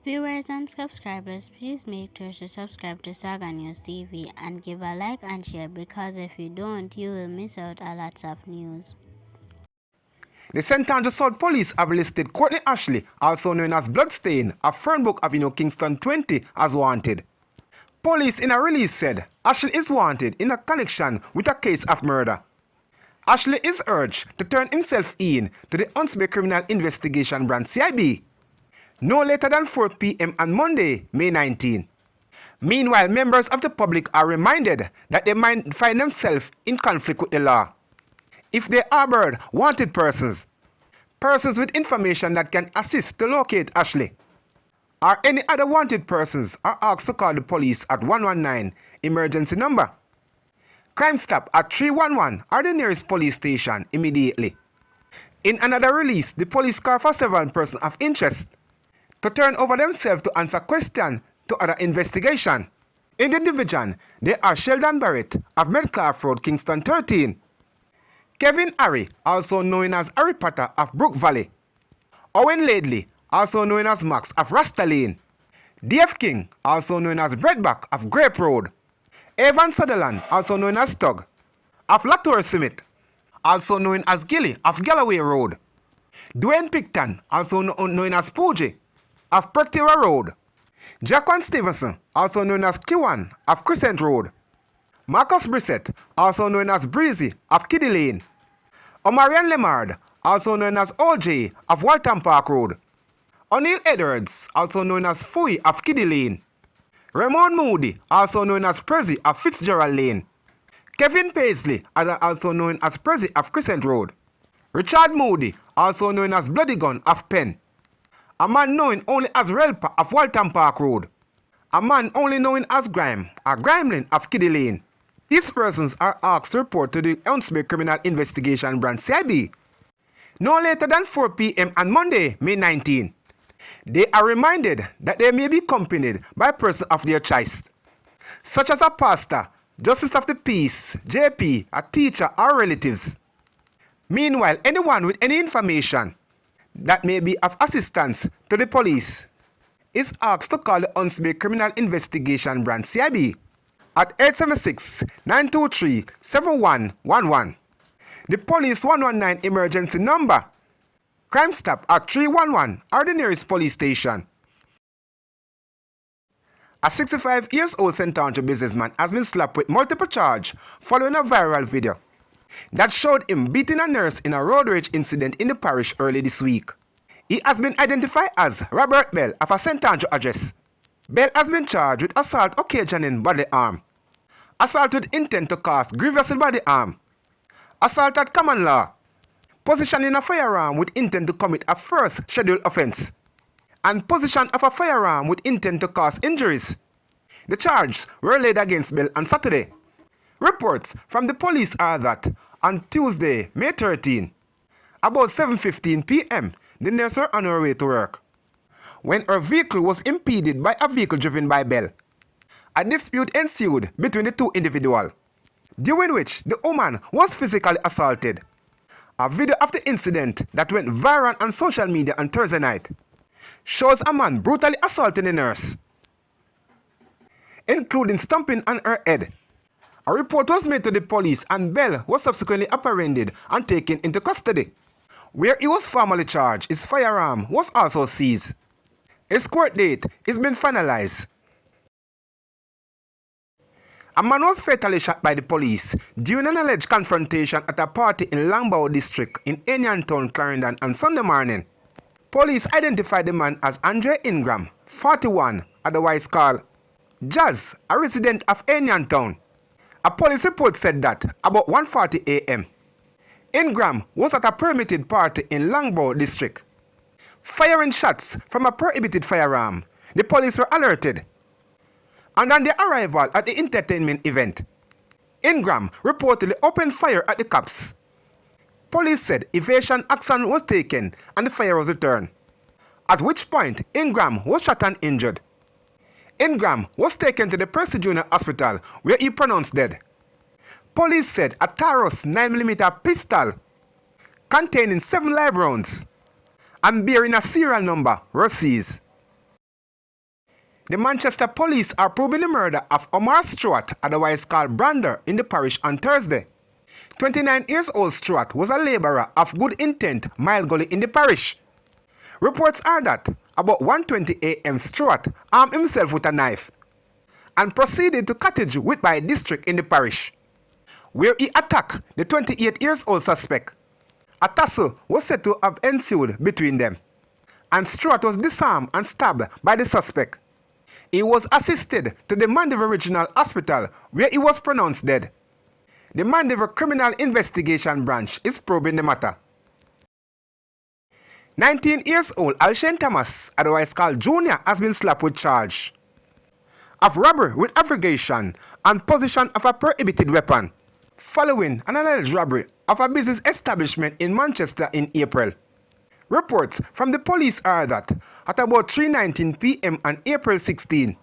Viewers and subscribers, please make sure to subscribe to Saga News TV and give a like and share, because if you don't, you will miss out a lot of news. The St. Andrew South Police have listed Courtney Ashley, also known as Bloodstain, of Fernbrook Avenue, Kingston 20, as wanted. Police in a release said Ashley is wanted in a connection with a case of murder. Ashley is urged to turn himself in to the Huntsville Criminal Investigation Branch CIB no later than 4 p.m. on Monday, May 19. Meanwhile, members of the public are reminded that they might find themselves in conflict with the law if they harbored wanted persons with information that can assist to locate Ashley, or any other wanted persons are asked to call the police at 119 emergency number. Crime Stop at 311 or the nearest police station immediately. In another release, the police call for several persons of interest to turn over themselves to answer questions to other investigation. In the division, there are Sheldon Barrett of Medcalf Road, Kingston 13, Kevin Harry, also known as Harry Potter of Brook Valley, Owen Ladley, also known as Max of Rasta Lane, Dave King, also known as Breadback of Grape Road, Evan Sutherland, also known as Tug, of Latour Summit, also known as Gilly of Galloway Road, Dwayne Picton, also known as Pooji, of Perktira Road, Jaquan Stevenson, also known as Kiwan, of Crescent Road, Marcus Brissett, also known as Breezy, of Kiddy Lane, Omarian Lemard, also known as OJ, of Waltham Park Road, O'Neil Edwards, also known as Fui, of Kiddy Lane, Raymond Moody, also known as Prezi, of Fitzgerald Lane, Kevin Paisley, also known as Prezi, of Crescent Road, Richard Moody, also known as Bloody Gun, of Penn, a man known only as Relpa of Waltham Park Road, a man only known as Grime, or Grimelin of Kiddy Lane. These persons are asked to report to the Huntsville Criminal Investigation Branch CIB no later than 4 p.m. on Monday, May 19. They are reminded that they may be accompanied by a person of their choice, such as a pastor, justice of the peace, JP, a teacher, or relatives. Meanwhile, anyone with any information that may be of assistance to the police is asked to call the Huntsville Criminal Investigation Branch CIB at 876-923-7111. The police 119 emergency number. Crime Stop at 311 or the nearest police station. A 65-year-old St. Andrew businessman has been slapped with multiple charges following a viral video that showed him beating a nurse in a road rage incident in the parish early this week. He has been identified as Robert Bell of a St. Andrew address. Bell has been charged with assault occasioning bodily harm, assault with intent to cause grievous bodily harm, assault at common law, possession a firearm with intent to commit a first scheduled offense, and possession of a firearm with intent to cause injuries. The charges were laid against Bell on Saturday. Reports from the police are that on Tuesday, May 13, about 7:15 p.m., the nurse were on her way to work when her vehicle was impeded by a vehicle driven by Bell. A dispute ensued between the two individuals, during which the woman was physically assaulted. A video of the incident that went viral on social media on Thursday night shows a man brutally assaulting the nurse, including stomping on her head. A report was made to the police and Bell was subsequently apprehended and taken into custody, where he was formally charged. His firearm was also seized. His court date has been finalized. A man was fatally shot by the police during an alleged confrontation at a party in Longbow District in Enyantown, Clarendon on Sunday morning. Police identified the man as Andre Ingram, 41, otherwise called Jazz, a resident of Enyantown. A police report said that about 1:40 a.m., Ingram was at a permitted party in Longbow District, firing shots from a prohibited firearm. The police were alerted, and on their arrival at the entertainment event, Ingram reportedly opened fire at the cops. Police said evasion action was taken and the fire was returned, at which point Ingram was shot and injured. Ingram was taken to the Percy Junior Hospital where he pronounced dead. Police said a Taurus 9mm pistol containing 7 live rounds and bearing a serial number were seized. The Manchester police are probing the murder of Omar Stewart, otherwise called Brander, in the parish on Thursday. 29 years old Stewart was a labourer of good intent, Mile Gully in the parish. Reports are that about 1:20 a.m. Stewart armed himself with a knife and proceeded to Cottage Whitby district in the parish, where he attacked the 28 years old suspect. A tussle was said to have ensued between them, and Stewart was disarmed and stabbed by the suspect. He was assisted to the Mandeville Regional Hospital, where he was pronounced dead. The Mandeville Criminal Investigation Branch is probing the matter. 19 years old Alshane Thomas, otherwise called Junior, has been slapped with charge of robbery with aggravation and possession of a prohibited weapon, following an alleged robbery of a business establishment in Manchester in April. Reports from the police are that at about 3:19 p.m. on April 16,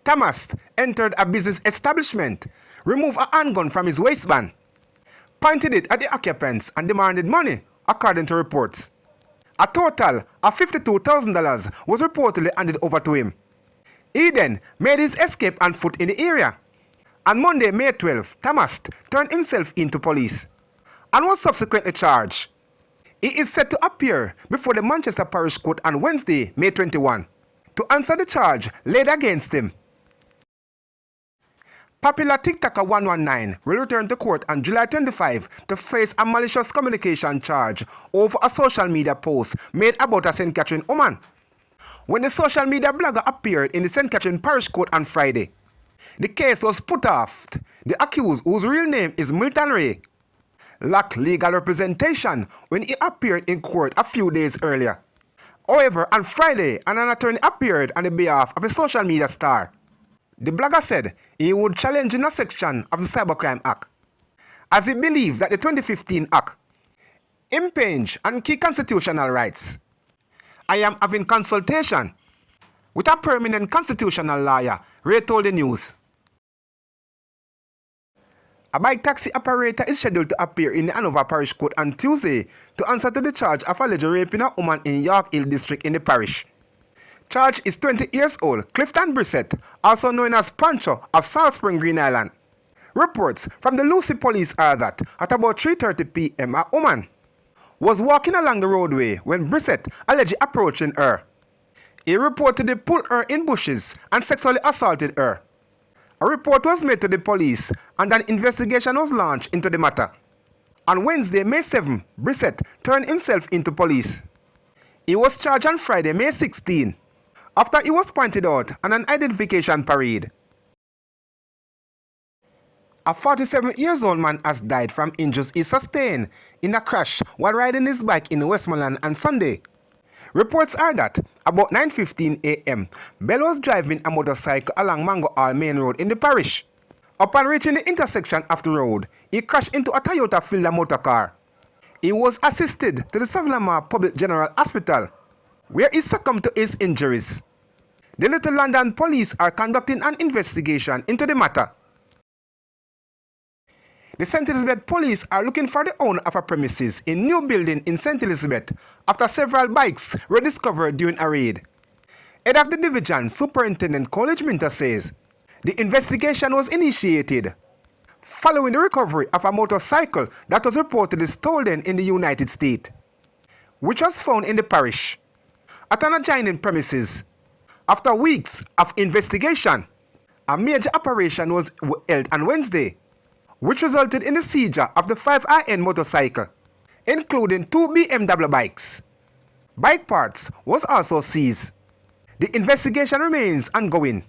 Thomas entered a business establishment, removed a handgun from his waistband, pointed it at the occupants and demanded money, according to reports. A total of $52,000 was reportedly handed over to him. He then made his escape on foot in the area. On Monday, May 12, Thomas turned himself into police and was subsequently charged. He is set to appear before the Manchester Parish Court on Wednesday, May 21, to answer the charge laid against him. Popular TikToker 119 will return to court on July 25 to face a malicious communication charge over a social media post made about a St. Catherine woman. When the social media blogger appeared in the St. Catherine Parish Court on Friday, the case was put off. The accused, whose real name is Milton Ray, lacked legal representation when he appeared in court a few days earlier. However, on Friday, an attorney appeared on the behalf of a social media star. The blogger said he would challenge in a section of the Cybercrime Act, as he believed that the 2015 Act impinged on key constitutional rights. I am having consultation with a permanent constitutional lawyer, Ray told the news. A bike taxi operator is scheduled to appear in the Hanover Parish Court on Tuesday to answer to the charge of alleged raping a woman in York Hill district in the parish. Charge is 20 years old Clifton Brissett, also known as Pancho of Salt Spring, Green Island. Reports from the Lucy police are that at about 3:30 p.m. a woman was walking along the roadway when Brissett allegedly approaching her. He reportedly pulled her in bushes and sexually assaulted her. A report was made to the police and an investigation was launched into the matter. On Wednesday, May 7, Brissett turned himself into police. He was charged on Friday, May 16, after he was pointed out on an identification parade. A 47-year-old man has died from injuries he sustained in a crash while riding his bike in Westmoreland on Sunday. Reports are that about 9:15 a.m., Bell was driving a motorcycle along Mango Hall Main Road in the parish. Upon reaching the intersection of the road, he crashed into a Toyota Fielder motor car. He was assisted to the Savannah Public General Hospital, where he succumbed to his injuries. The Little London police are conducting an investigation into the matter. The St. Elizabeth police are looking for the owner of a premises in new building in St. Elizabeth after several bikes were discovered during a raid. Head of the division, Superintendent Coleridge Minter, says the investigation was initiated following the recovery of a motorcycle that was reportedly stolen in the United States, which was found in the parish at an adjoining premises. After weeks of investigation, a major operation was held on Wednesday, which resulted in the seizure of the 5IN motorcycle, including 2 BMW bikes. Bike parts was also seized. The investigation remains ongoing.